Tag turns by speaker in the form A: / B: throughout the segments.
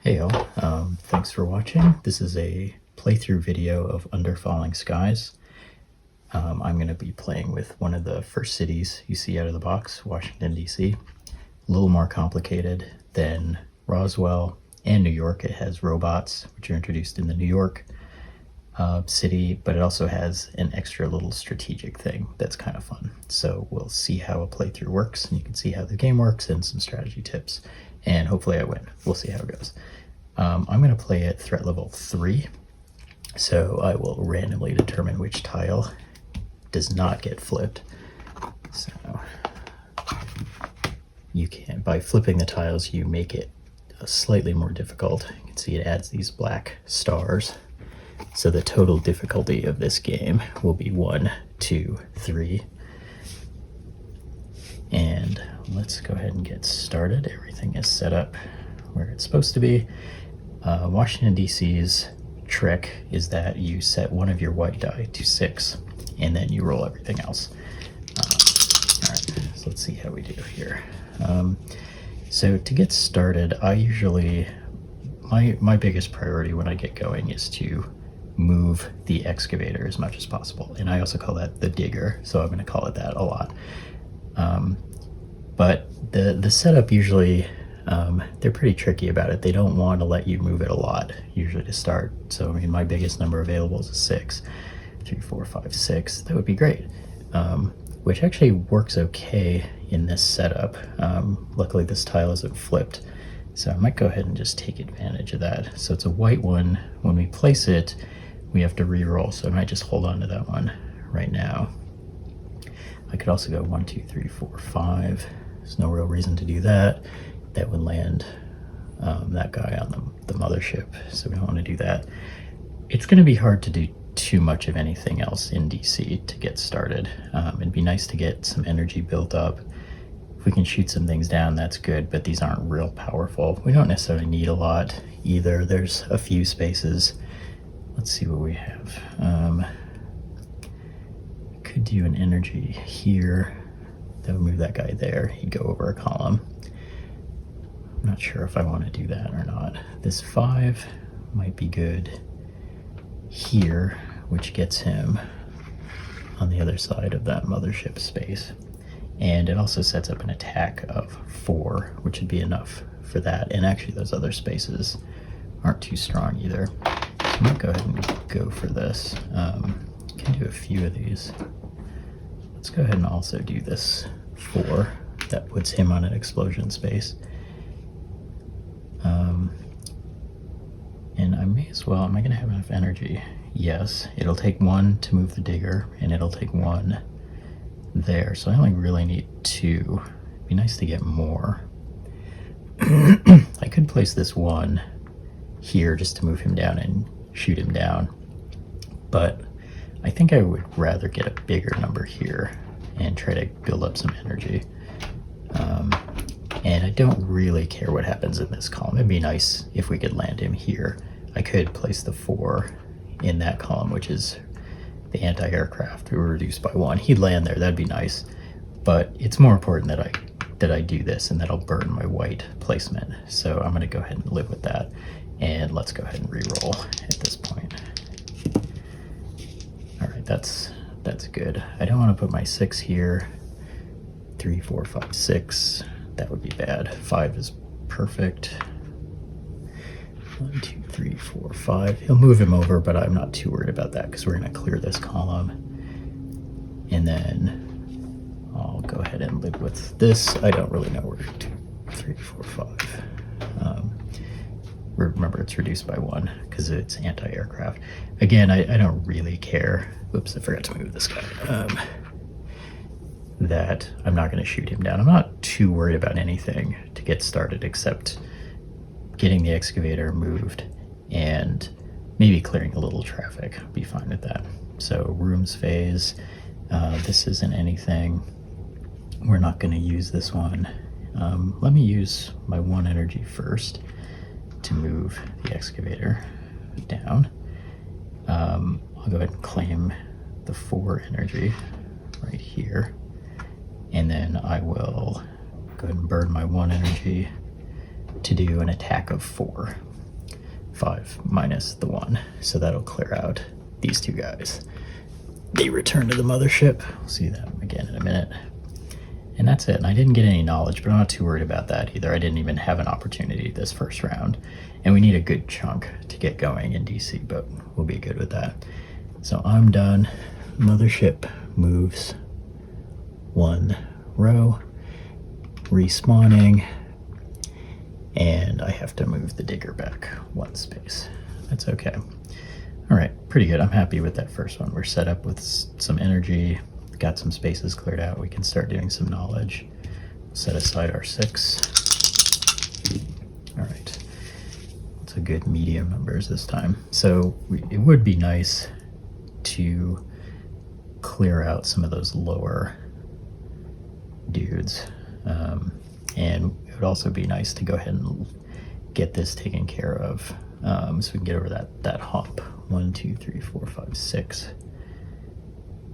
A: Hey all, thanks for watching. This is a playthrough video of Under Falling Skies. I'm going to be playing with one of the first cities you see out of the box, Washington, D.C. A little more complicated than Roswell and New York. It has robots, which are introduced in the New York city, but it also has an extra little strategic thing that's kind of fun. So we'll see how a playthrough works, and you can see how the game works and some strategy tips, and hopefully I win. We'll see how it goes. I'm going to play at threat level 3, so I will randomly determine which tile does not get flipped. So you can, by flipping the tiles, you make it slightly more difficult. You can see it adds these black stars. So the total difficulty of this game will be 1, 2, 3. And let's go ahead and get started. Everything is set up where it's supposed to be. Washington, D.C.'s trick is that you set one of your white die to 6, and then you roll everything else. All right, so let's see how we do here. So to get started, I usually, my biggest priority when I get going is to move the excavator as much as possible. And I also call that the digger, so I'm going to call it that a lot. But the setup usually, they're pretty tricky about it. They don't want to let you move it a lot, usually to start. So, I mean, my biggest number available is a 6. 3, 4, 5, 6. That would be great. Which actually works okay in this setup. Luckily, this tile isn't flipped. So I might go ahead and just take advantage of that. So it's a white one. When we place it, we have to re-roll. So I might just hold on to that one right now. I could also go 1, 2, 3, 4, 5. There's no real reason to do that. That would land that guy on the mothership, so we don't want to do that. It's going to be hard to do too much of anything else in DC to get started. It'd be nice to get some energy built up. If we can shoot some things down, that's good, but these aren't real powerful. We don't necessarily need a lot either. There's a few spaces. Let's see what we have. Could do an energy here. That would move that guy there. He'd go over a column. I'm not sure if I want to do that or not. This 5 might be good here, which gets him on the other side of that mothership space. And it also sets up an attack of 4, which would be enough for that. And actually those other spaces aren't too strong either. So I'm gonna go ahead and go for this. Can do a few of these. Let's go ahead and also do this 4. That puts him on an explosion space. And I may as well, am I gonna have enough energy? Yes, it'll take 1 to move the digger, and it'll take 1 there. So I only really need 2. It'd be nice to get more. I could place this 1 here just to move him down and shoot him down. But I think I would rather get a bigger number here and try to build up some energy. And I don't really care what happens in this column. It'd be nice if we could land him here. I could place the 4 in that column, which is the anti-aircraft. We were reduced by 1. He'd land there, that'd be nice. But it's more important that I do this, and that'll burn my white placement. So I'm gonna go ahead and live with that. And let's go ahead and re-roll at this point. All right, that's good. I don't want to put my 6 here. 3, 4, 5, 6. That would be bad. 5 is perfect. 1, 2, 3, 4, 5. He'll move him over, but I'm not too worried about that because we're going to clear this column. And then I'll go ahead and live with this. I don't really know where 2, 3, 4, 5. Remember, it's reduced by 1 because it's anti-aircraft. Again, I don't really care. Oops, I forgot to move this guy. That I'm not going to shoot him down. I'm not too worried about anything to get started except getting the excavator moved and maybe clearing a little traffic. I'll be fine with that. So rooms phase, this isn't anything. We're not going to use this one. Let me use my 1 energy first to move the excavator down. I'll go ahead and claim the 4 energy right here. And then I will go ahead and burn my 1 energy to do an attack of 4. 5 minus the 1. So that'll clear out these two guys. They return to the mothership. We'll see them again in a minute. And that's it. And I didn't get any knowledge, but I'm not too worried about that either. I didn't even have an opportunity this first round. And we need a good chunk to get going in DC, but we'll be good with that. So I'm done. Mothership moves 1 row, respawning, and I have to move the digger back 1 space. That's okay. All right, pretty good. I'm happy with that first one. We're set up with some energy, got some spaces cleared out. We can start doing some knowledge. Set aside our 6. All right, it's a good medium numbers this time. So it would be nice to clear out some of those lower dudes. And it would also be nice to go ahead and get this taken care of, so we can get over that hump. 1, 2, 3, 4, 5, 6.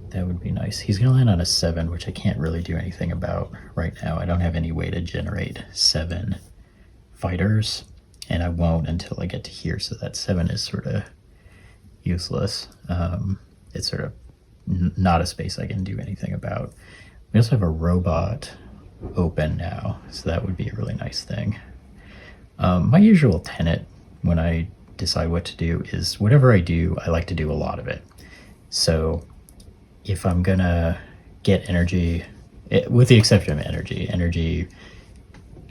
A: That would be nice. He's gonna land on a 7, which I can't really do anything about right now. I don't have any way to generate 7 fighters, and I won't until I get to here, so that 7 is sort of useless. It's sort of not a space I can do anything about. We also have a robot open now, so that would be a really nice thing. My usual tenet when I decide what to do is whatever I do, I like to do a lot of it. So if I'm gonna get energy, with the exception of energy,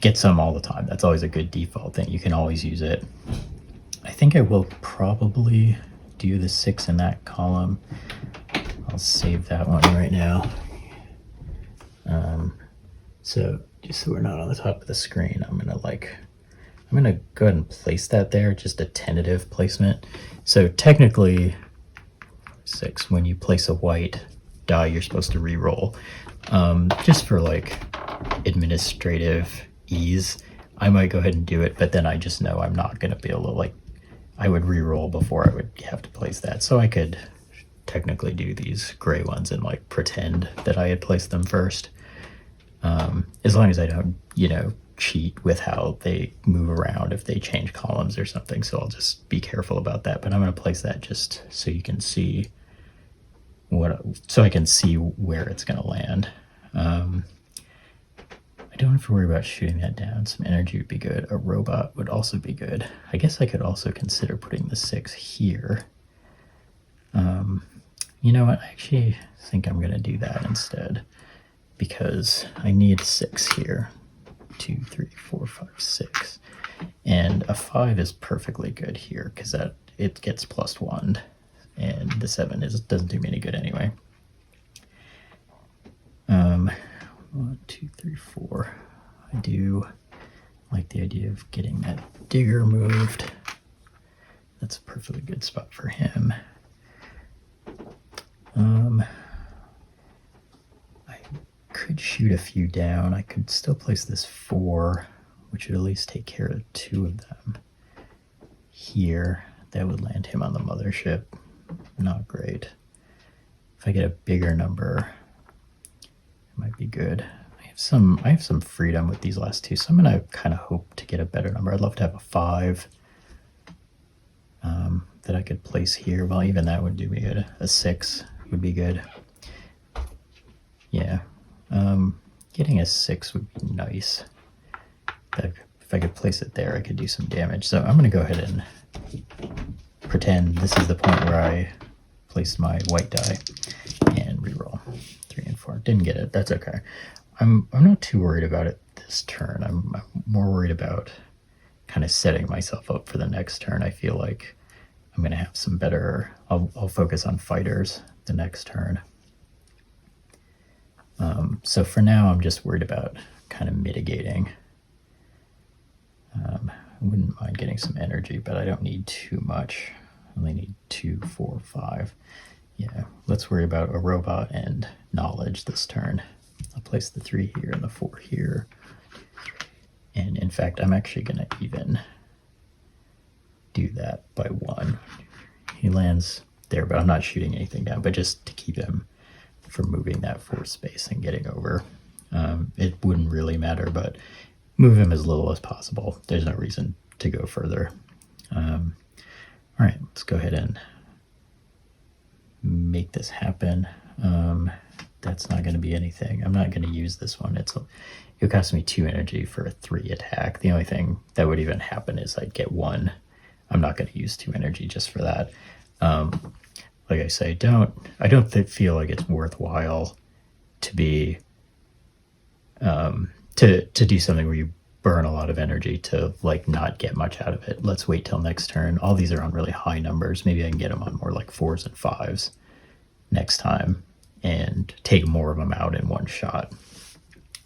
A: get some all the time. That's always a good default thing. You can always use it. I think I will probably do the 6 in that column. I'll save that one right now. So just so we're not on the top of the screen, I'm gonna go ahead and place that there, just a tentative placement. So technically 6, when you place a white die, you're supposed to re-roll. Just for like administrative ease, I might go ahead and do it, but then I just know I'm not gonna be able to, I would re-roll before I would have to place that. So I could technically do these gray ones and pretend that I had placed them first. As long as I don't, cheat with how they move around if they change columns or something. So I'll just be careful about that. But I'm going to place that just so you can see so I can see where it's going to land. I don't have to worry about shooting that down. Some energy would be good. A robot would also be good. I guess I could also consider putting the 6 here. You know what? I actually think I'm going to do that instead, because I need 6 here. 2, 3, 4, 5, 6. And a 5 is perfectly good here because it gets +1, and the 7 doesn't do me any good anyway. 1, 2, 3, 4. I do like the idea of getting that digger moved. That's a perfectly good spot for him. I could shoot a few down. I could still place this 4, which would at least take care of 2 of them here. That would land him on the mothership. Not great. If I get a bigger number, it might be good. I have some freedom with these last 2, so I'm gonna kind of hope to get a better number. I'd love to have a 5 that I could place here. Well, even that would do me good. A 6 would be good. Yeah. Getting a 6 would be nice. If I could place it there, I could do some damage. So I'm going to go ahead and pretend this is the point where I placed my white die and reroll 3 and 4. Didn't get it. That's okay. I'm not too worried about it this turn. I'm more worried about kind of setting myself up for the next turn. I feel like I'm going to have some better... I'll focus on fighters the next turn. So for now, I'm just worried about kind of mitigating. I wouldn't mind getting some energy, but I don't need too much. I only need 2, 4, 5. Yeah, let's worry about a robot and knowledge this turn. I'll place the 3 here and the 4 here. And in fact, I'm actually going to even do that by 1. He lands there, but I'm not shooting anything down, but just to keep him from moving that 4 space and getting over. It wouldn't really matter, but move him as little as possible. There's no reason to go further. All right, let's go ahead and make this happen. That's not going to be anything. I'm not going to use this one. It'll cost me 2 energy for a 3 attack. The only thing that would even happen is I'd get 1. I'm not going to use 2 energy just for that. Like I say, I don't feel like it's worthwhile to be to do something where you burn a lot of energy to like not get much out of it. Let's wait till next turn. All these are on really high numbers. Maybe I can get them on more like 4s and 5s next time and take more of them out in one shot.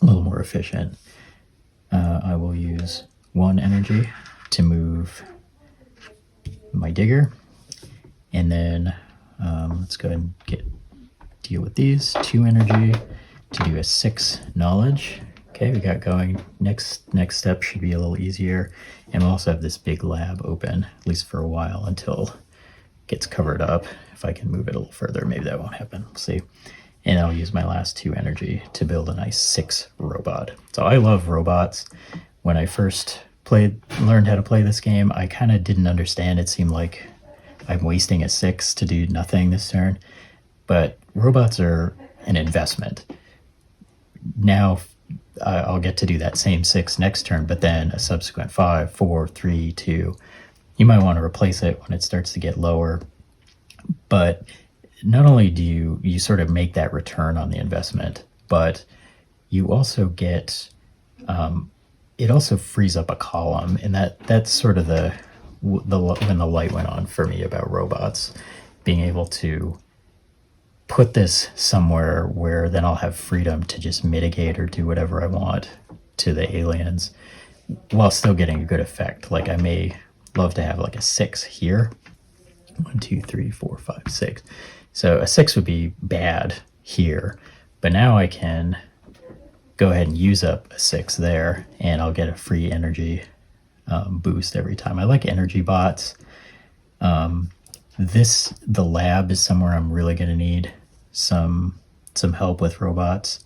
A: A little more efficient. I will use 1 energy to move my digger, and then let's go ahead and deal with these. 2 energy to do a 6 knowledge. Okay, we got going. Next step should be a little easier, and we'll also have this big lab open, at least for a while, until it gets covered up. If I can move it a little further, maybe that won't happen. We'll see. And I'll use my last 2 energy to build a nice 6 robot. So I love robots. When I first learned how to play this game, I kind of didn't understand. It seemed like I'm wasting a 6 to do nothing this turn. But robots are an investment. Now I'll get to do that same 6 next turn, but then a subsequent 5, 4, 3, 2. You might want to replace it when it starts to get lower. But not only do you sort of make that return on the investment, but you also get it also frees up a column, and that's sort of when the light went on for me about robots, being able to put this somewhere where then I'll have freedom to just mitigate or do whatever I want to the aliens while still getting a good effect. Like I may love to have like a 6 here. 1, 2, 3, 4, 5, 6. So a 6 would be bad here, but now I can go ahead and use up a 6 there, and I'll get a free energy boost every time. I like energy bots. The lab is somewhere I'm really going to need some help with robots,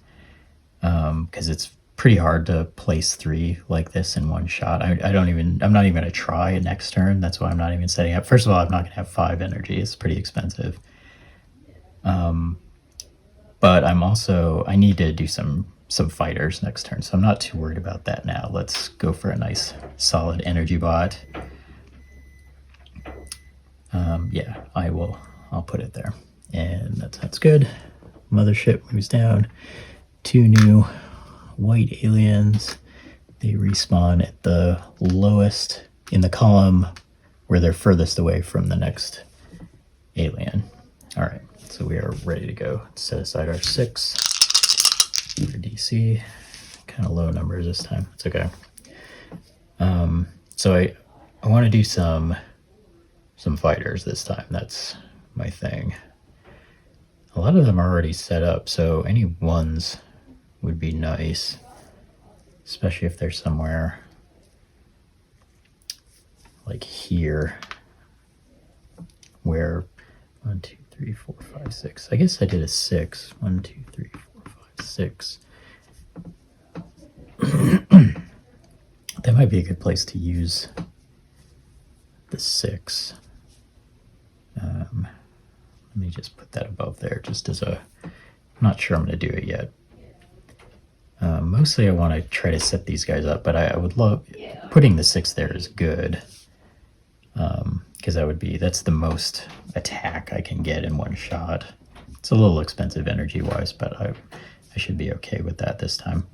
A: because it's pretty hard to place 3 like this in one shot. I'm not even going to try it next turn. That's why I'm not even setting up. First of all, I'm not going to have 5 energy. It's pretty expensive. But I need to do some fighters next turn, so I'm not too worried about that now. Let's go for a nice solid energy bot. Yeah, I'll put it there, and that's good. Mothership moves down. 2 new white aliens. They respawn at the lowest in the column where they're furthest away from the next alien. All right, so we are ready to go. Set aside our 6 for DC. Kind of low numbers this time. It's okay. So I want to do some fighters this time. That's my thing. A lot of them are already set up, so any 1s would be nice, especially if they're somewhere like here where 1, 2, 3, 4, 5, 6. I guess I did a 6. 1, 2, 3, 4, 5, 6. That might be a good place to use the 6. Let me just put that above there, just as I'm not sure I'm going to do it yet. Mostly I want to try to set these guys up, but I would love putting the 6 there is good, because that's the most attack I can get in one shot. It's a little expensive energy wise, but I should be okay with that this time.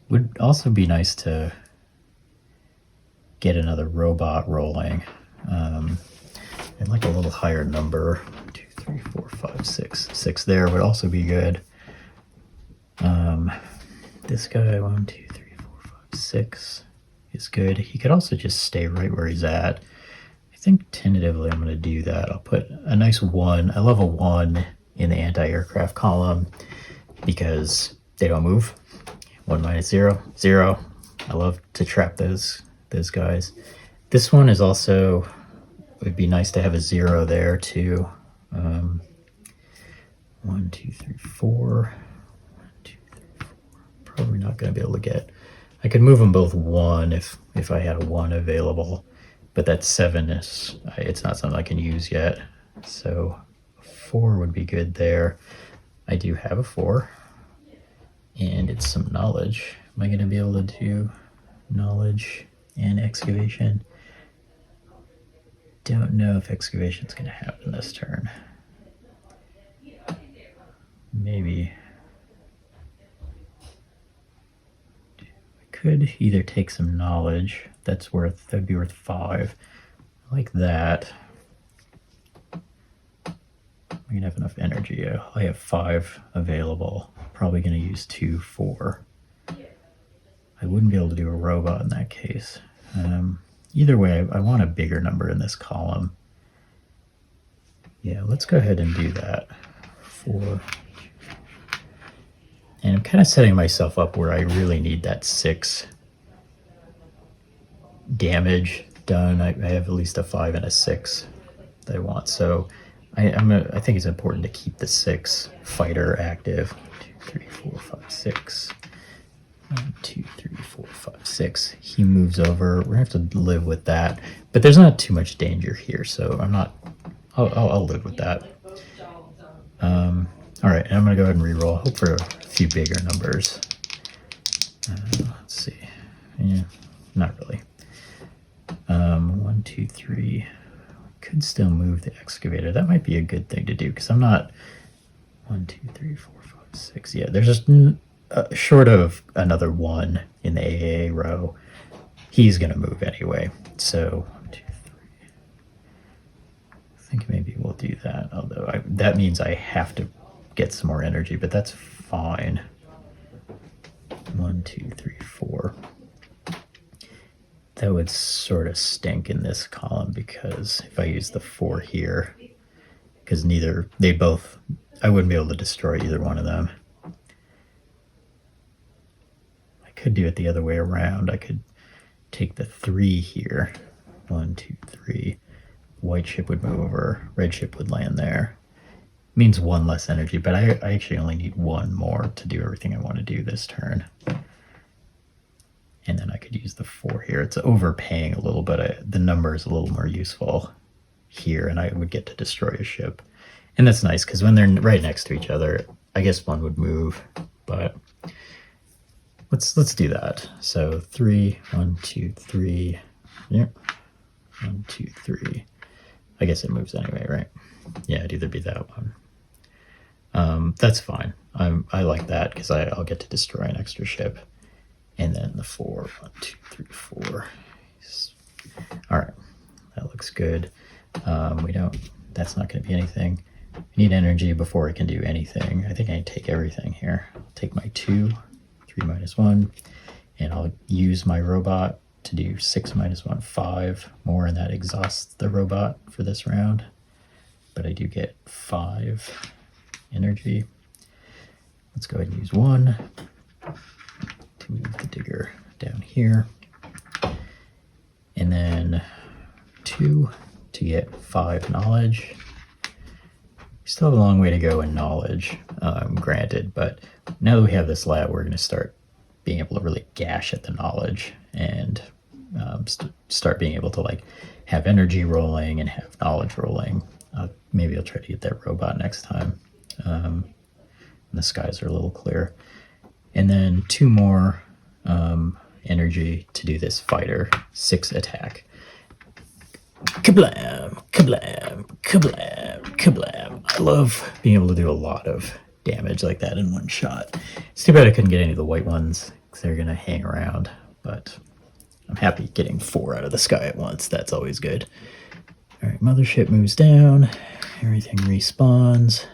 A: Would also be nice to get another robot rolling. I'd like a little higher number. 1, 2, 3, 4, 5, 6. 6 there would also be good. This guy, 1, 2, 3, 4, 5, 6 is good. He could also just stay right where he's at. I think tentatively I'm going to do that. I'll put a nice 1. I love a 1 in the anti-aircraft column because they don't move. 1 minus 0, 0. I love to trap those guys. This one is also, it would be nice to have a 0 there too. 1, 2, 3, 4. 1, 2, 3, 4. Probably not going to be able to get. I could move them both 1 if I had a 1 available, but that 7 is, it's not something I can use yet. So 4 would be good there. I do have a 4, and it's some knowledge. Am I going to be able to do knowledge and excavation? Don't know if excavation's going to happen this turn. Maybe. I could either take some knowledge. That'd be worth 5. I like that. I'm gonna have enough energy. I have 5 available. Probably gonna use 2, 4. I wouldn't be able to do a robot in that case. Either way, I want a bigger number in this column. Yeah, let's go ahead and do that. 4. And I'm kind of setting myself up where I really need that 6 damage done. I have at least a 5 and a 6 that I want. So I think it's important to keep the 6 fighter active. 1, 2, 3, 4, 5, 6. 1, 2, 3, 4, 5, 6. He moves over. We're gonna have to live with that. But there's not too much danger here, so I'll live with that. All right, and I'm gonna go ahead and re-roll. Hope for a few bigger numbers. Let's see. Yeah, not really. 1, 2, 3. Could still move the excavator. That might be a good thing to do because I'm not 1, 2, 3, 4, 5, 6. Yeah, there's just short of another 1 in the AAA row. He's gonna move anyway. So 1, 2, 3. I think maybe we'll do that. Although that means I have to get some more energy, but that's fine. 1, 2, 3, 4. That would sort of stink in this column because if I use the 4 here, because I wouldn't be able to destroy either one of them. I could do it the other way around. I could take the 3 here. 1, 2, 3. White ship would move over. Red ship would land there. Means 1 less energy, but I actually only need 1 more to do everything I want to do this turn. And then I could use the 4 here. It's overpaying a little, but the number is a little more useful here, and I would get to destroy a ship. And that's nice, because when they're right next to each other, I guess 1 would move, but let's do that. So 3, 1, 2, 3. Yep. 1, 2, 3. I guess it moves anyway, right? Yeah, it'd either be that one. That's fine. I like that because I'll get to destroy an extra ship. And then the 4, 1, 2, 3, 4. All right, that looks good. That's not going to be anything. I need energy before I can do anything. I think I take everything here. I'll take my 2, 3 minus 1, and I'll use my robot to do 6 minus 1, 5 more, and that exhausts the robot for this round. But I do get 5 energy. Let's go ahead and use 1 to move the digger down here. And then 2 to get 5 knowledge. We still have a long way to go in knowledge, granted, but now that we have this lab, we're going to start being able to really gash at the knowledge and start being able to like have energy rolling and have knowledge rolling. Maybe I'll try to get that robot next time. The skies are a little clear. And then 2 more energy to do this fighter, 6 attack. Kablam, kablam, kablam, kablam. I love being able to do a lot of damage like that in one shot. It's too bad I couldn't get any of the white ones because they're going to hang around, but I'm happy getting 4 out of the sky at once. That's always good. All right, mothership moves down. Everything respawns.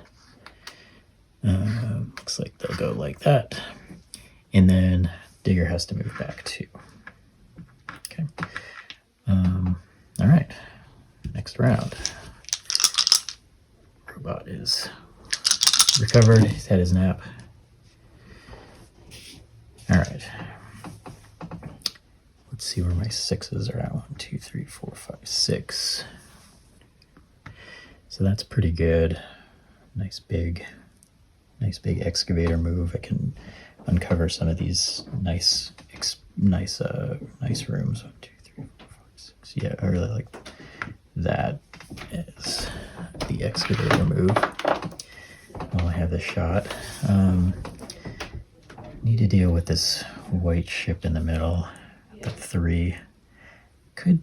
A: Looks like they'll go like that. And then digger has to move back too. Okay. All right. Next round. Robot is recovered. He's had his nap. All right. Let's see where my 6s are at. 1, 2, 3, 4, 5, 6. So that's pretty good. Nice big excavator move. I can uncover some of these nice rooms. 1, 2, 3, 4, 5, 6. Yeah, I really like that as the excavator move. While I have the shot, need to deal with this white ship in the middle. The 3 could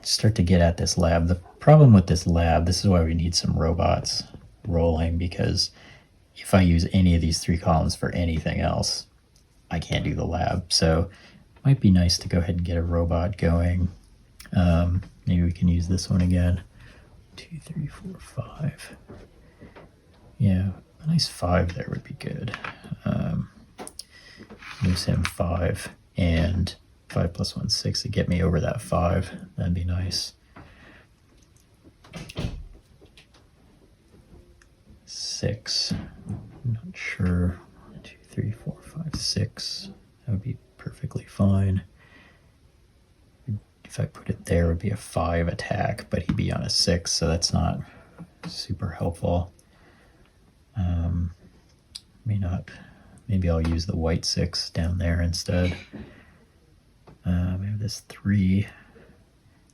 A: start to get at this lab. The problem with this lab, this is why we need some robots rolling, because if I use any of these 3 columns for anything else, I can't do the lab. So it might be nice to go ahead and get a robot going. Maybe we can use this one again. 2, 3, 4, 5. Yeah, a nice 5 there would be good. Use him 5, and 5 plus 1, 6 to get me over that 5. That'd be nice. 6. I'm not sure. 2, 3, 4, 5, 6. That would be perfectly fine. If I put it there, it would be a 5 attack, but he'd be on a 6, so that's not super helpful. Maybe I'll use the white 6 down there instead. We have this 3.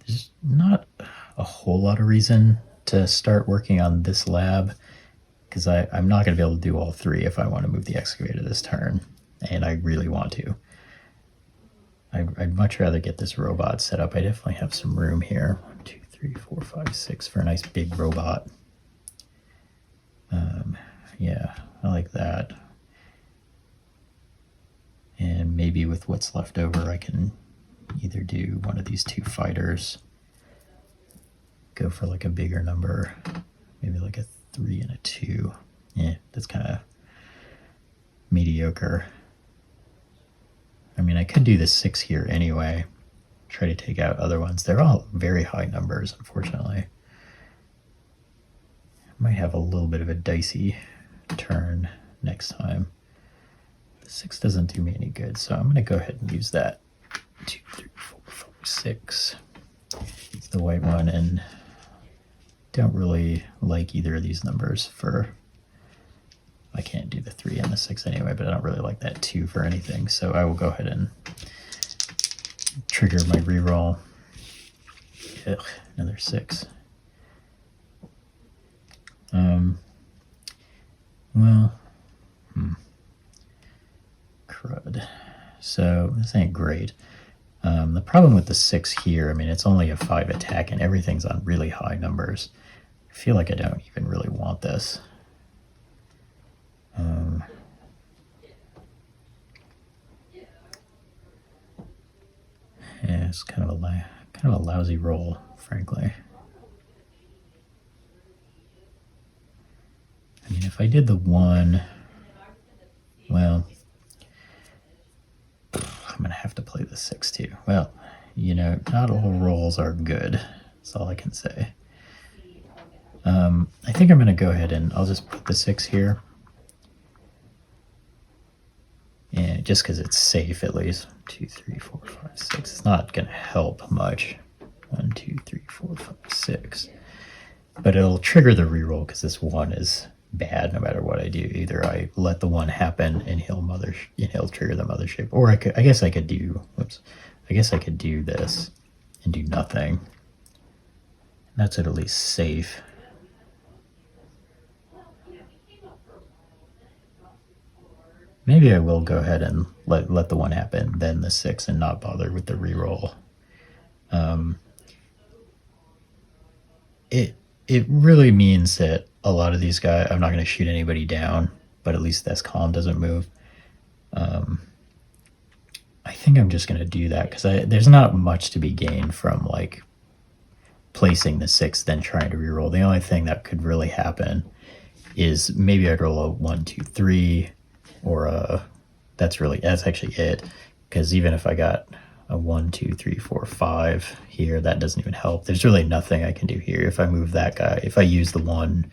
A: There's not a whole lot of reason to start working on this lab, because I'm not going to be able to do all 3 if I want to move the excavator this turn, and I really want to. I'd much rather get this robot set up. I definitely have some room here. 1, 2, 3, 4, 5, 6 for a nice big robot. Yeah, I like that. And maybe with what's left over, I can either do one of these 2 fighters, go for like a bigger number, maybe like a 3 and a 2. Yeah, that's kind of mediocre. I mean, I could do the 6 here anyway, try to take out other ones. They're all very high numbers, unfortunately. Might have a little bit of a dicey turn next time. The 6 doesn't do me any good, so I'm going to go ahead and use that. 2, 3, 4, 5, 6. It's the white one, and don't really like either of these numbers for... I can't do the 3 and the 6 anyway, but I don't really like that 2 for anything, so I will go ahead and trigger my reroll. Ugh, another 6. Crud. So this ain't great. The problem with the 6 here, I mean, it's only a 5 attack and everything's on really high numbers. I feel like I don't even really want this. Yeah, it's kind of a lousy roll, frankly. I mean, if I did the 1, well, I'm going to have to play the 6 too. Well, you know, not all rolls are good. That's all I can say. I think I'm going to go ahead and I'll just put the 6 here. And just because it's safe, at least. 2, 3, 4, 5, 6. It's not going to help much. 1, 2, 3, 4, 5, 6. But it'll trigger the reroll because this 1 is bad no matter what I do. Either I let the 1 happen and he'll trigger the mothership, or I guess I could do this and do nothing. That's at least safe. Maybe I will go ahead and let the 1 happen, then the 6, and not bother with the reroll. It really means that a lot of these guys, I'm not going to shoot anybody down, but at least this column doesn't move. I think I'm just going to do that because there's not much to be gained from like placing the 6, then trying to reroll. The only thing that could really happen is maybe I'd roll a 1, 2, 3, or that's actually it. Because even if I got a 1, 2, 3, 4, 5 here, that doesn't even help. There's really nothing I can do here. If I move that guy, if I use the 1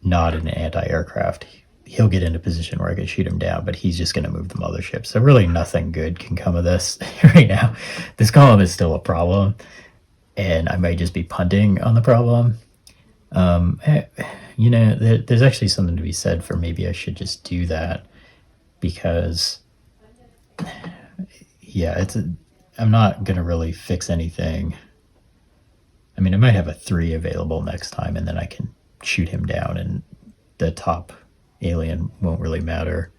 A: not in an anti-aircraft, he'll get into a position where I can shoot him down, but he's just going to move the mothership. So really nothing good can come of this right now. This column is still a problem, and I might just be punting on the problem. You know, there's actually something to be said for maybe I should just do that, because yeah, I'm not going to really fix anything. I mean, I might have a 3 available next time, and then I can shoot him down, and the top alien won't really matter.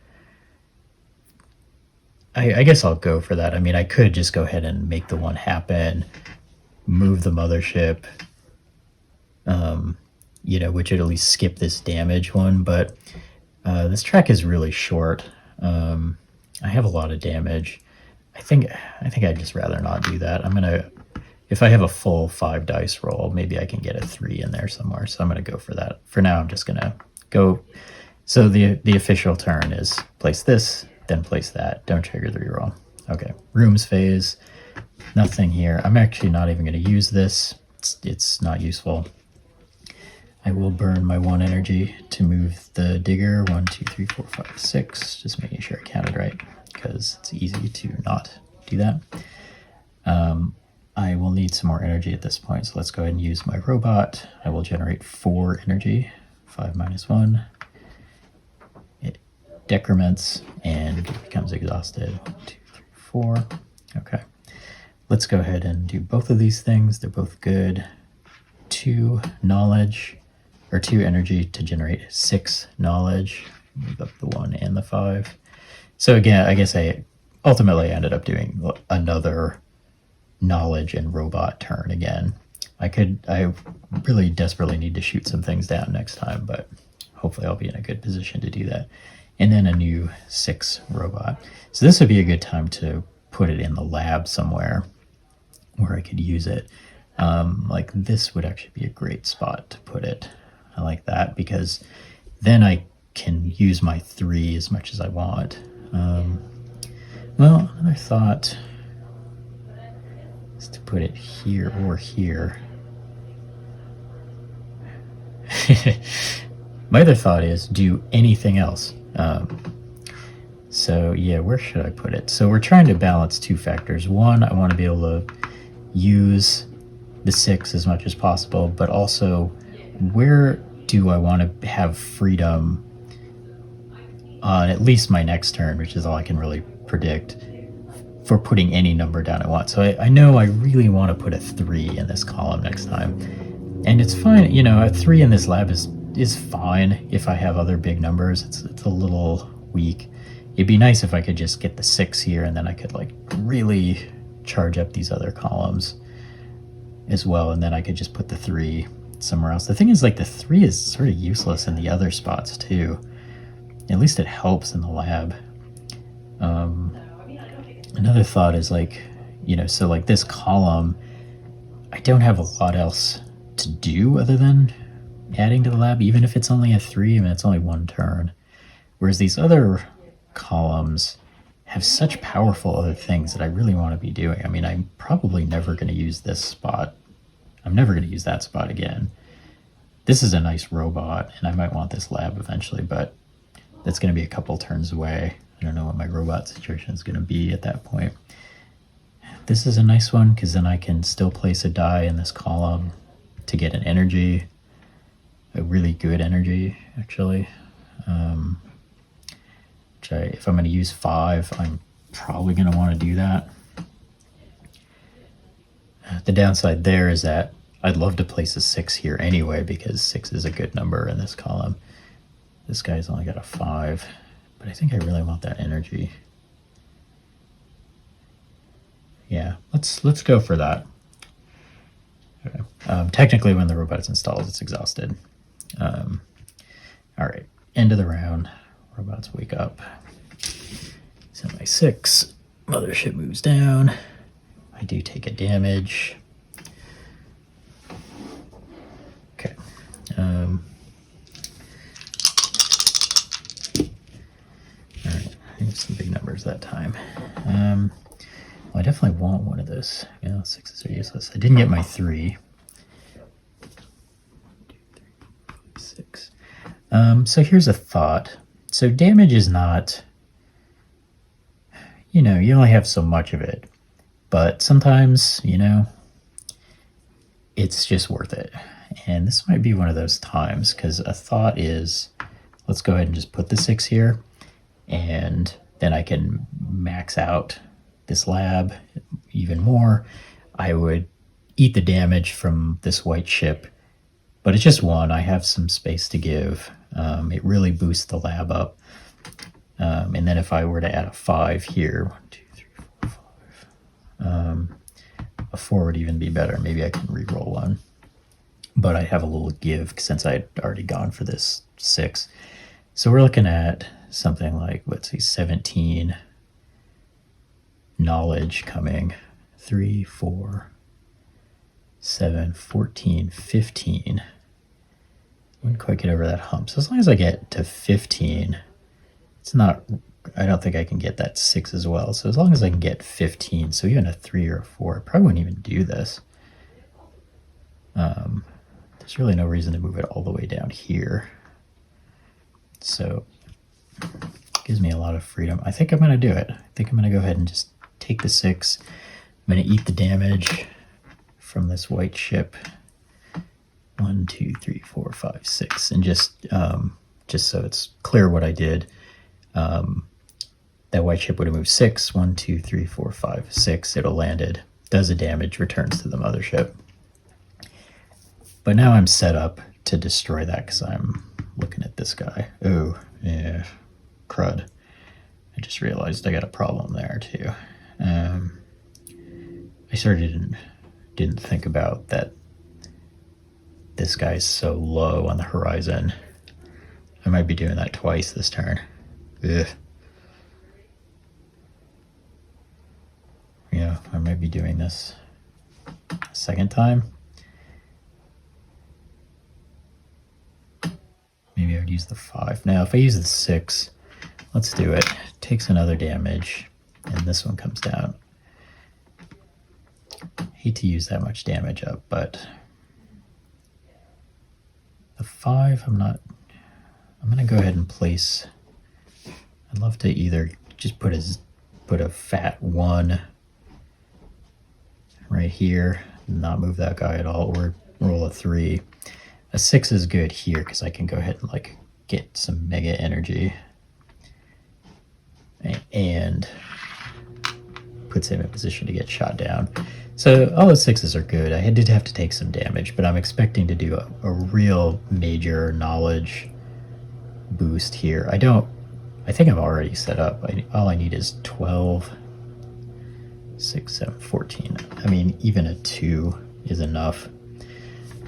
A: I guess I'll go for that. I mean, I could just go ahead and make the 1 happen, move the mothership, which would at least skip this damage one, but this track is really short. I have a lot of damage. I think I'd just rather not do that. If I have a full 5 dice roll, maybe I can get a 3 in there somewhere. So I'm gonna go for that. For now, I'm just gonna go. So the official turn is place this, then place that. Don't trigger the reroll. Okay, rooms phase. Nothing here. I'm actually not even gonna use this. It's not useful. I will burn my 1 energy to move the digger. 1, 2, 3, 4, 5, 6. Just making sure I counted right, because it's easy to not do that. I will need some more energy at this point, so let's go ahead and use my robot. I will generate 4 energy. 5 minus 1. It decrements and becomes exhausted. 1, 2, 3, 4. Okay. Let's go ahead and do both of these things. They're both good. 2 knowledge, or 2 energy to generate 6 knowledge. Move up the 1 and the 5. So again, I guess I ultimately ended up doing another knowledge and robot turn again. I really desperately need to shoot some things down next time, but hopefully I'll be in a good position to do that. And then a new 6 robot. So this would be a good time to put it in the lab somewhere where I could use it. Like this would actually be a great spot to put it. I like that because then I can use my 3 as much as I want. Well, another thought is to put it here or here. My other thought is do anything else. So yeah, where should I put it? So we're trying to balance 2 factors. One, I want to be able to use the 6 as much as possible, but also where do I want to have freedom on at least my next turn, which is all I can really predict, for putting any number down I want. So I know I really want to put a 3 in this column next time. And it's fine, a 3 in this lab is fine if I have other big numbers. It's a little weak. It'd be nice if I could just get the 6 here, and then I could like really charge up these other columns as well, and then I could just put the 3 somewhere else. The thing is, like, the 3 is sort of useless in the other spots too. At least it helps in the lab. Another thought is so like this column, I don't have a lot else to do other than adding to the lab, even if it's only a 3. I mean, it's only 1 turn. Whereas these other columns have such powerful other things that I really want to be doing. I mean, I'm probably never going to use this spot. I'm never going to use that spot again. This is a nice robot, and I might want this lab eventually, but that's going to be a couple turns away. I don't know what my robot situation is going to be at that point. This is a nice one because then I can still place a die in this column to get an energy, a really good energy, actually. If I'm going to use 5, I'm probably going to want to do that. The downside there is that I'd love to place a 6 here anyway, because 6 is a good number in this column. This guy's only got a 5, but I think I really want that energy. Yeah, let's go for that. Okay. Technically, when the robot is installed, it's exhausted. All right, end of the round. Robots wake up. So my 6, mothership moves down. I do take a damage. Okay. All right, I have some big numbers that time. Well, I definitely want one of those. 6s are useless. I didn't get my 3. 2, 3, 4, 5, 6. So here's a thought. So damage is not, you only have so much of it, but sometimes, it's just worth it. And this might be one of those times, because a thought is, let's go ahead and just put the 6 here, and then I can max out this lab, even more, I would eat the damage from this white ship, but it's just one. I have some space to give. It really boosts the lab up. And then if I were to add a 5 here, 1, 2, 3, 4, 5, a 4 would even be better. Maybe I can re-roll one. But I have a little give since I'd already gone for this 6. So we're looking at something like, let's see, 17 knowledge coming. 3, 4, 7, 14, 15. Wouldn't quite get over that hump. So as long as I get to 15, it's not, I don't think I can get that 6 as well. So as long as I can get 15, so even a 3 or a 4, I probably wouldn't even do this. There's really no reason to move it all the way down here. So it gives me a lot of freedom. I think I'm going to do it. I think I'm going to go ahead and just take the 6. I'm going to eat the damage from this white ship. 1, 2, 3, 4, 5, 6, and just so it's clear what I did. That white ship would have moved 6. 1, 2, 3, 4, 5, 6. It'll landed, does the damage, returns to the mothership. But now I'm set up to destroy that because I'm looking at this guy. Oh, yeah, crud. I just realized I got a problem there too. I sort of didn't think about that this guy's so low on the horizon. I might be doing that twice this turn. Ugh. Yeah, I might be doing this a second time. Maybe I would use the 5. Now, if I use the 6, let's do it. Takes another damage, and this one comes down. Hate to use that much damage up, but the 5, I'm going to go ahead and place. I'd love to either just put a fat 1 right here, not move that guy at all, or roll a 3. A 6 is good here because I can go ahead and like get some mega energy and puts him in position to get shot down. So all the 6s are good. I did have to take some damage, but I'm expecting to do a real major knowledge boost here. I think I'm already set up. All I need is 12, 6, 7, 14. I mean, even a 2 is enough.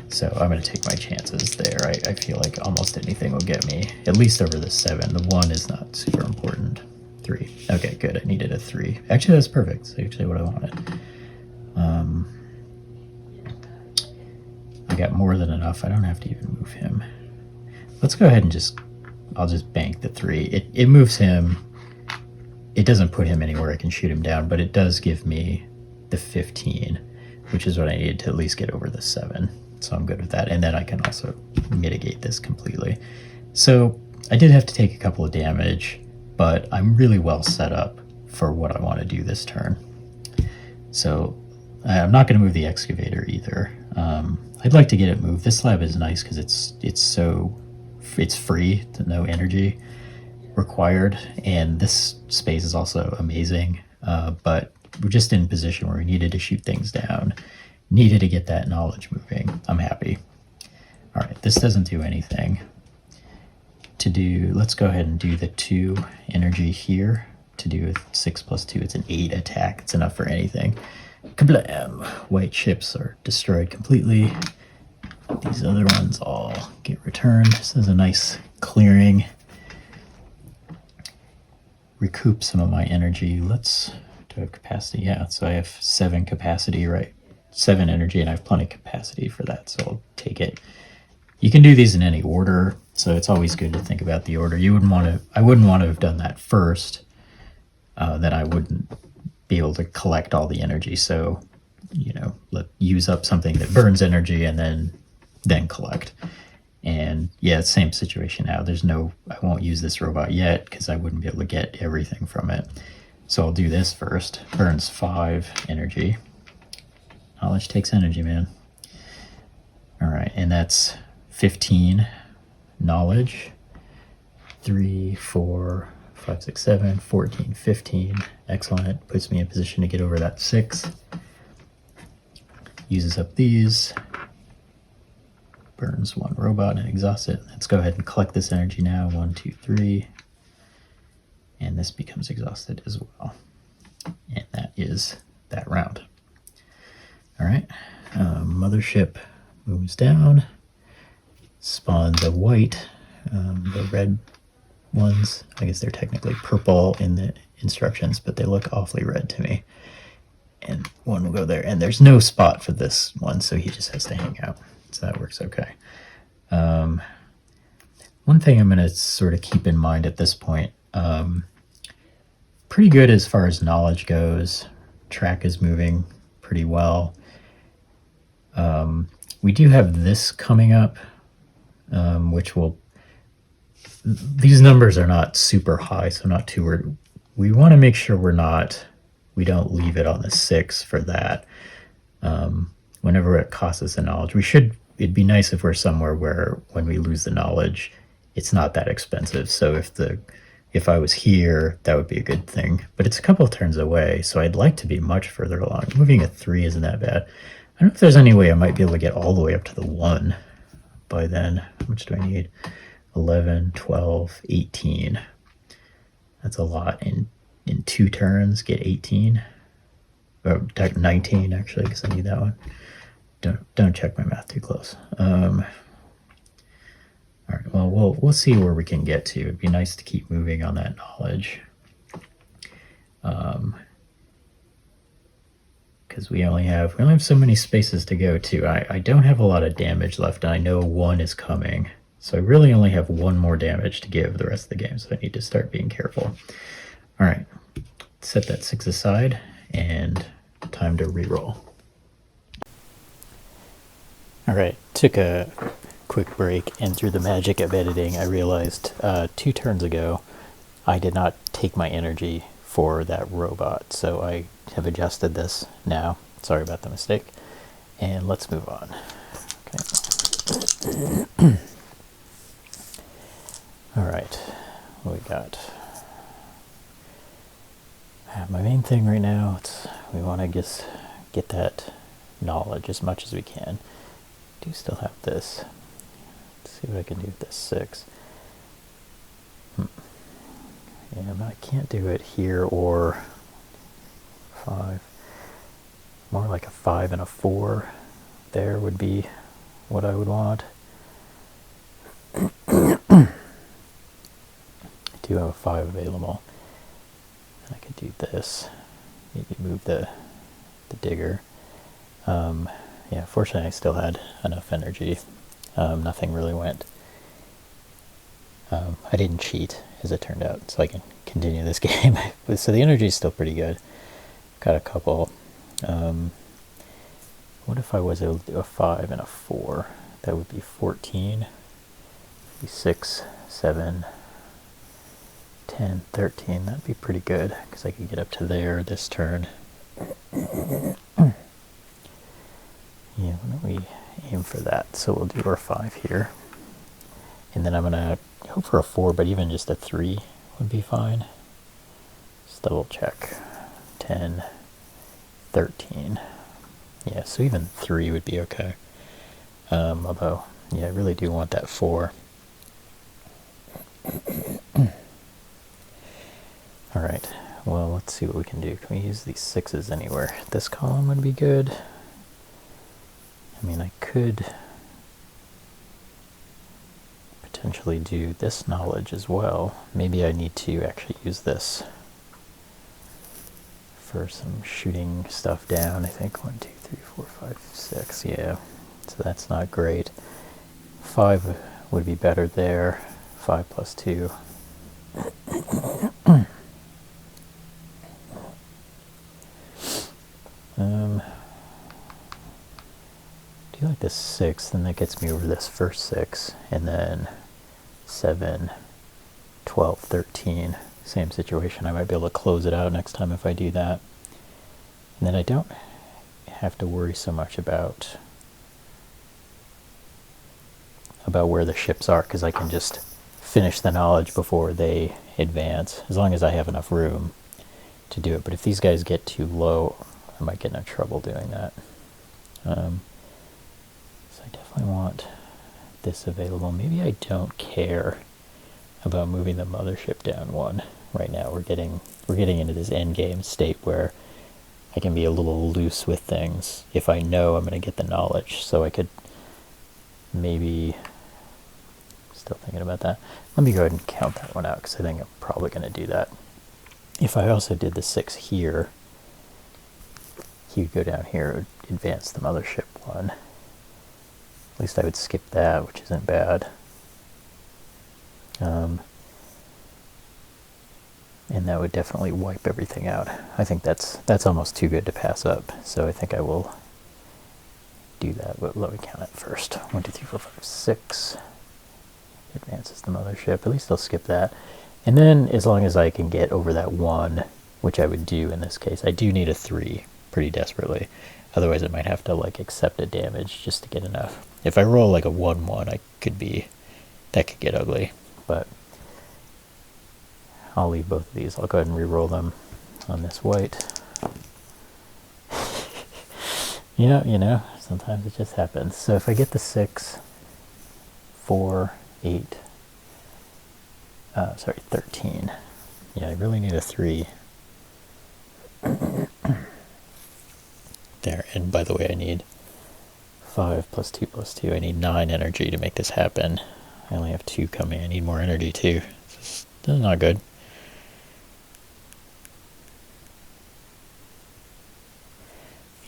A: So I'm going to take my chances there. I feel like almost anything will get me, at least over the 7. The 1 is not super important. 3. Okay, good. I needed a 3. Actually, that's perfect. That's actually what I wanted. I got more than enough. I don't have to even move him. Let's go ahead and I'll just bank the 3. It moves him. It doesn't put him anywhere I can shoot him down, but it does give me the 15, which is what I needed to at least get over the 7. So I'm good with that. And then I can also mitigate this completely. So I did have to take a couple of damage, but I'm really well set up for what I want to do this turn. So I'm not going to move the excavator either. I'd like to get it moved. This slab is nice because it's free, no energy required, and this space is also amazing. But we're just in a position where we needed to shoot things down, needed to get that knowledge moving. I'm happy. All right, this doesn't do anything. Let's go ahead and do the 2 energy here. To do a 6 plus 2, it's an 8 attack. It's enough for anything. Kablam! White ships are destroyed completely. These other ones all get returned. This is a nice clearing. Recoup some of my energy. Do I have capacity? Yeah, so I have 7 capacity, right? 7 energy, and I have plenty of capacity for that, so I'll take it. You can do these in any order, so it's always good to think about the order. I wouldn't want to have done that first. Then I wouldn't be able to collect all the energy. So, use up something that burns energy and then collect. And yeah, same situation now. I won't use this robot yet because I wouldn't be able to get everything from it. So I'll do this first. Burns 5 energy. Knowledge takes energy, man. All right, and that's 15 knowledge. 3, 4, 5, 6, 7, 14, 15. Excellent. Puts me in position to get over that 6. Uses up these. Burns 1 robot and exhausts it. Let's go ahead and collect this energy now. 1, 2, 3. And this becomes exhausted as well. And that is that round. All right. Mothership moves down. Spawns a white. The red ones, I guess they're technically purple in the instructions, but they look awfully red to me. And one will go there. And there's no spot for this one, so he just has to hang out. So that works okay. One thing I'm going to sort of keep in mind at this point, pretty good as far as knowledge goes. Track is moving pretty well. We do have this coming up, which will... These numbers are not super high, so not too worried. We want to make sure we don't leave it on the 6 for that. Whenever it costs us the knowledge, it'd be nice if we're somewhere where when we lose the knowledge, it's not that expensive. So if I was here, that would be a good thing. But it's a couple of turns away, so I'd like to be much further along. Moving a 3 isn't that bad. I don't know if there's any way I might be able to get all the way up to the 1 by then. How much do I need? 11, 12, 18. That's a lot. In 2 turns, get 18. Or 19, actually, because I need that one. Don't check my math too close. All right, well, we'll see where we can get to. It'd be nice to keep moving on that knowledge. Because we only have so many spaces to go to. I don't have a lot of damage left, and I know 1 is coming. So I really only have 1 more damage to give the rest of the game, so I need to start being careful. All right, set that 6 aside, and time to reroll. All right, took a quick break, and through the magic of editing, I realized 2 turns ago I did not take my energy for that robot, so I have adjusted this now. Sorry about the mistake, and let's move on. Okay. All right, what we got? My main thing right now, we want to just get that knowledge as much as we can. Do still have this. Let's see what I can do with this 6. Yeah, I can't do it here or 5. More like a 5 and a 4 there would be what I would want. I do have a 5 available. I could do this. Maybe move the digger. Yeah, fortunately I still had enough energy. Nothing really went. I didn't cheat, as it turned out, so I can continue this game. So the energy is still pretty good. Got a couple. What if I was able to do a 5 and a 4? That would be 14. 6, 7, 10, 13. That'd be pretty good, because I could get up to there this turn. Yeah, why don't we aim for that? So we'll do our 5 here. And then I'm going to go for a 4, but even just a 3 would be fine. Just double check. 10, 13. Yeah, so even 3 would be okay. Although, yeah, I really do want that 4. Alright, well, let's see what we can do. Can we use these 6s anywhere? This column would be good. I mean, I could potentially do this knowledge as well. Maybe I need to actually use this for some shooting stuff down. I think 1, 2, 3, 4, 5, 6. Yeah, so that's not great. 5 would be better there. 5 plus 2. Do like this 6, then that gets me over this first 6, and then 7, 12, 13. Same situation. I might be able to close it out next time if I do that. And then I don't have to worry so much about where the ships are, because I can just finish the knowledge before they advance, as long as I have enough room to do it. But if these guys get too low, I might get in trouble doing that. So I definitely want this available. Maybe I don't care about moving the mothership down one right now. We're getting into this end game state where I can be a little loose with things if I know I'm going to get the knowledge. So I could maybe, still thinking about that. Let me go ahead and count that one out because I think I'm probably going to do that. If I also did the 6 here, he would go down here, it would advance the mothership one. At least I would skip that, which isn't bad. And that would definitely wipe everything out. I think that's almost too good to pass up. So I think I will do that. But let me count it first. 1, 2, 3, 4, 5, 6. Advances the mothership. At least I'll skip that. And then as long as I can get over that 1, which I would do in this case, I do need a 3 pretty desperately. Otherwise I might have to like accept a damage just to get enough. If I roll like a 1-1, that could get ugly. But I'll leave both of these. I'll go ahead and re-roll them on this white. you know, sometimes it just happens. So if I get the 6, 4, 8, 13. Yeah, I really need a 3. There, and by the way, I need 5 plus 2 plus 2. I need 9 energy to make this happen. I only have 2 coming. I need more energy too. This is not good.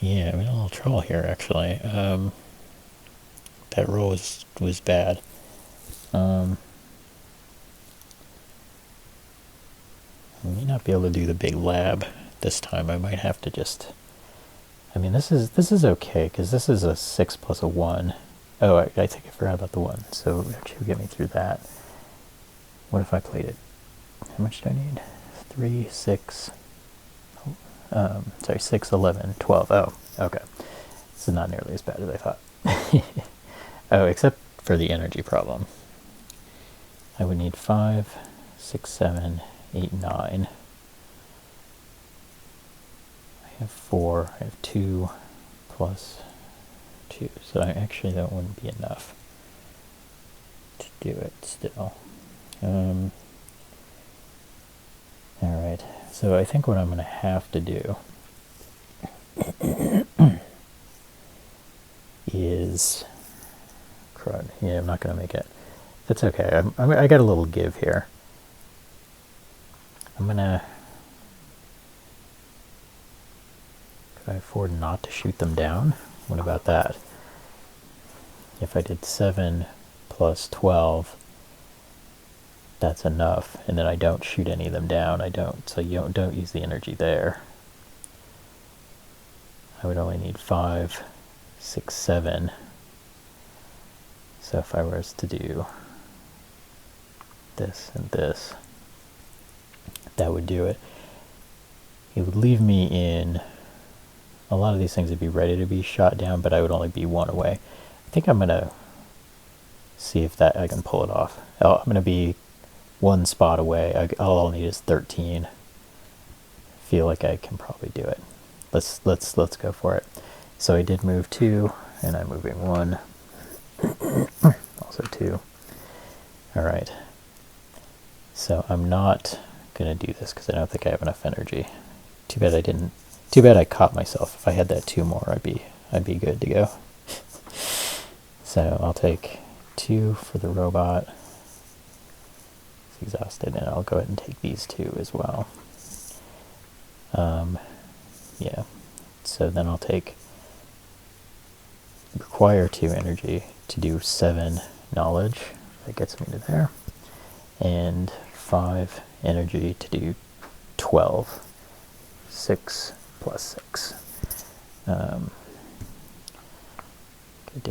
A: Yeah, I'm in a little trouble here actually. That roll was bad. I may not be able to do the big lab this time. I might have to just. I mean, this is okay because this is a 6 plus a 1. Oh, I think I forgot about the 1. So actually, get me through that. What if I played it? How much do I need? 3, 6. 6, 11, 12. Oh, okay. This is not nearly as bad as I thought. Oh, except for the energy problem. I would need 5, 6, 7, 8, 9. I have 4. I have 2 plus 2. So actually that wouldn't be enough to do it still. Alright, so I think what I'm going to have to do is... crud. Yeah, I'm not going to make it. That's okay. I got a little give here. I'm going to... Could I afford not to shoot them down? What about that? If I did 7 plus 12... that's enough, and then I don't shoot any of them down. So you don't use the energy there. I would only need 5, 6, 7. So if I was to do this and this, that would do it. It would leave me in, a lot of these things would be ready to be shot down, but I would only be 1 away. I think I'm going to see if I can pull it off. I'm going to be 1 spot away. All I'll need is 13. Feel like I can probably do it. Let's go for it. So I did move 2, and I'm moving 1. Also 2. All right. So I'm not gonna do this because I don't think I have enough energy. Too bad I didn't. Too bad I caught myself. If I had that 2 more, I'd be good to go. So I'll take 2 for the robot. It's exhausted, and I'll go ahead and take these 2 as well. Yeah. So then I'll require 2 energy to do 7 knowledge. That gets me to there. And 5 energy to do 12. 6 plus 6.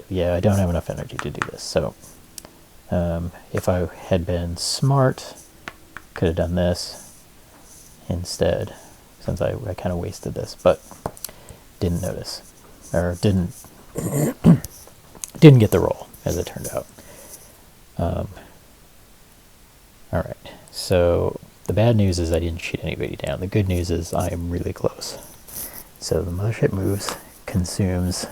A: Yeah, I don't have enough energy to do this. So if I had been smart, could have done this instead, since I kind of wasted this, but didn't notice, or didn't get the roll, as it turned out. All right, so The bad news is I didn't shoot anybody down. The good news is I am really close. So the mothership moves, consumes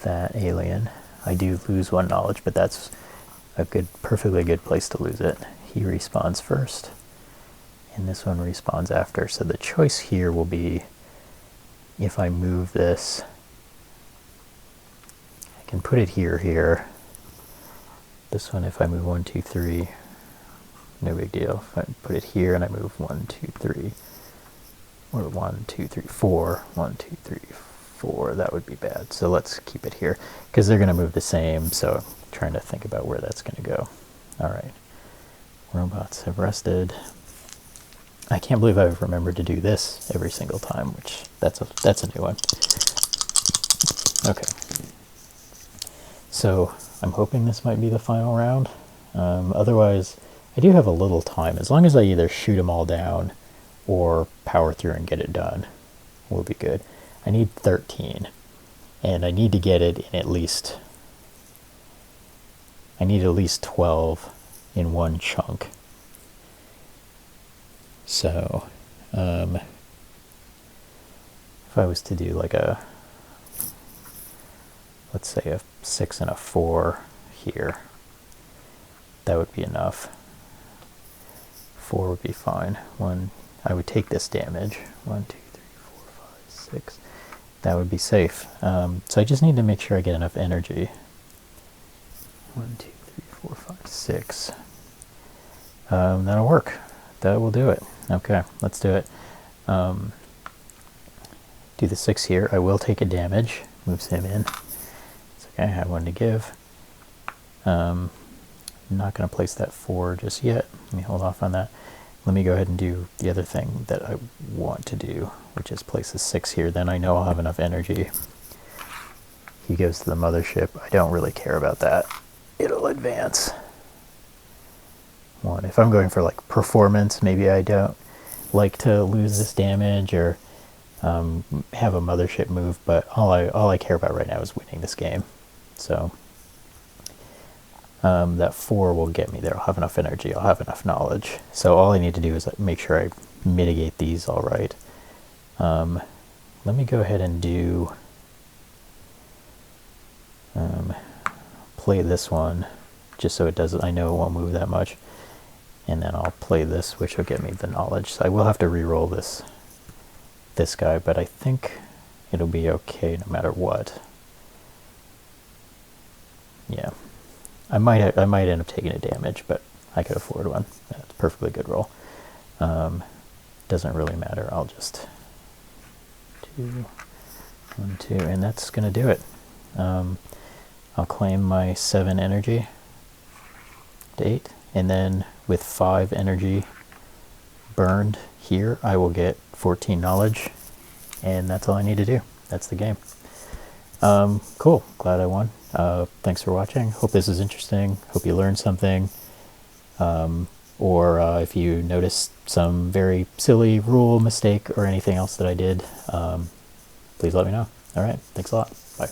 A: that alien. I do lose 1 knowledge, but that's a perfectly good place to lose it. He respawns first, and this one respawns after. So the choice here will be, if I move this, I can put it here. This one, if I move 1, 2, 3, no big deal. If I put it here and I move 1, 2, 3, or 1, 2, 3, 4, 1, 2, 3, 4, that would be bad. So let's keep it here, because they're going to move the same, so I'm trying to think about where that's going to go. All right. Robots have rested. I can't believe I've remembered to do this every single time, which that's a new one. Okay. So I'm hoping this might be the final round. Otherwise, I do have a little time. As long as I either shoot them all down or power through and get it done, will be good. I need 13, and I need to get it in at least 12 in one chunk. So if I was to do like a, let's say a 6 and a 4 here, that would be enough. 4 would be fine. I would take this damage. 1, 2, 3, 4, 5, 6. That would be safe. So I just need to make sure I get enough energy. 1, 2, 3, 4, 5, 6. That'll work. That will do it. Okay, let's do it. Do the 6 here. I will take a damage. Moves him in. It's okay, I have 1 to give. I'm not going to place that 4 just yet. Let me hold off on that. Let me go ahead and do the other thing that I want to do, which is place a 6 here. Then I know I'll have enough energy. He goes to the mothership. I don't really care about that. It'll advance. 1. If I'm going for like performance, maybe I don't like to lose this damage or have a mothership move, but all I care about right now is winning this game. So that 4 will get me there. I'll have enough energy. I'll have enough knowledge. So all I need to do is make sure I mitigate these all right. Let me go ahead and do play this one just so it doesn't, I know it won't move that much. And then I'll play this, which will get me the knowledge. So I will have to re-roll this guy, but I think it'll be okay no matter what. Yeah. I might end up taking a damage, but I could afford one. That's a perfectly good roll. Doesn't really matter. I'll just 2, 1, 2, and that's gonna do it. I'll claim my 7 energy to 8, and then with 5 energy burned here, I will get 14 knowledge, and that's all I need to do. That's the game. Cool. Glad I won. Thanks for watching. Hope this is interesting. Hope you learned something. Or if you noticed some very silly rule, mistake, or anything else that I did, please let me know. All right. Thanks a lot. Bye.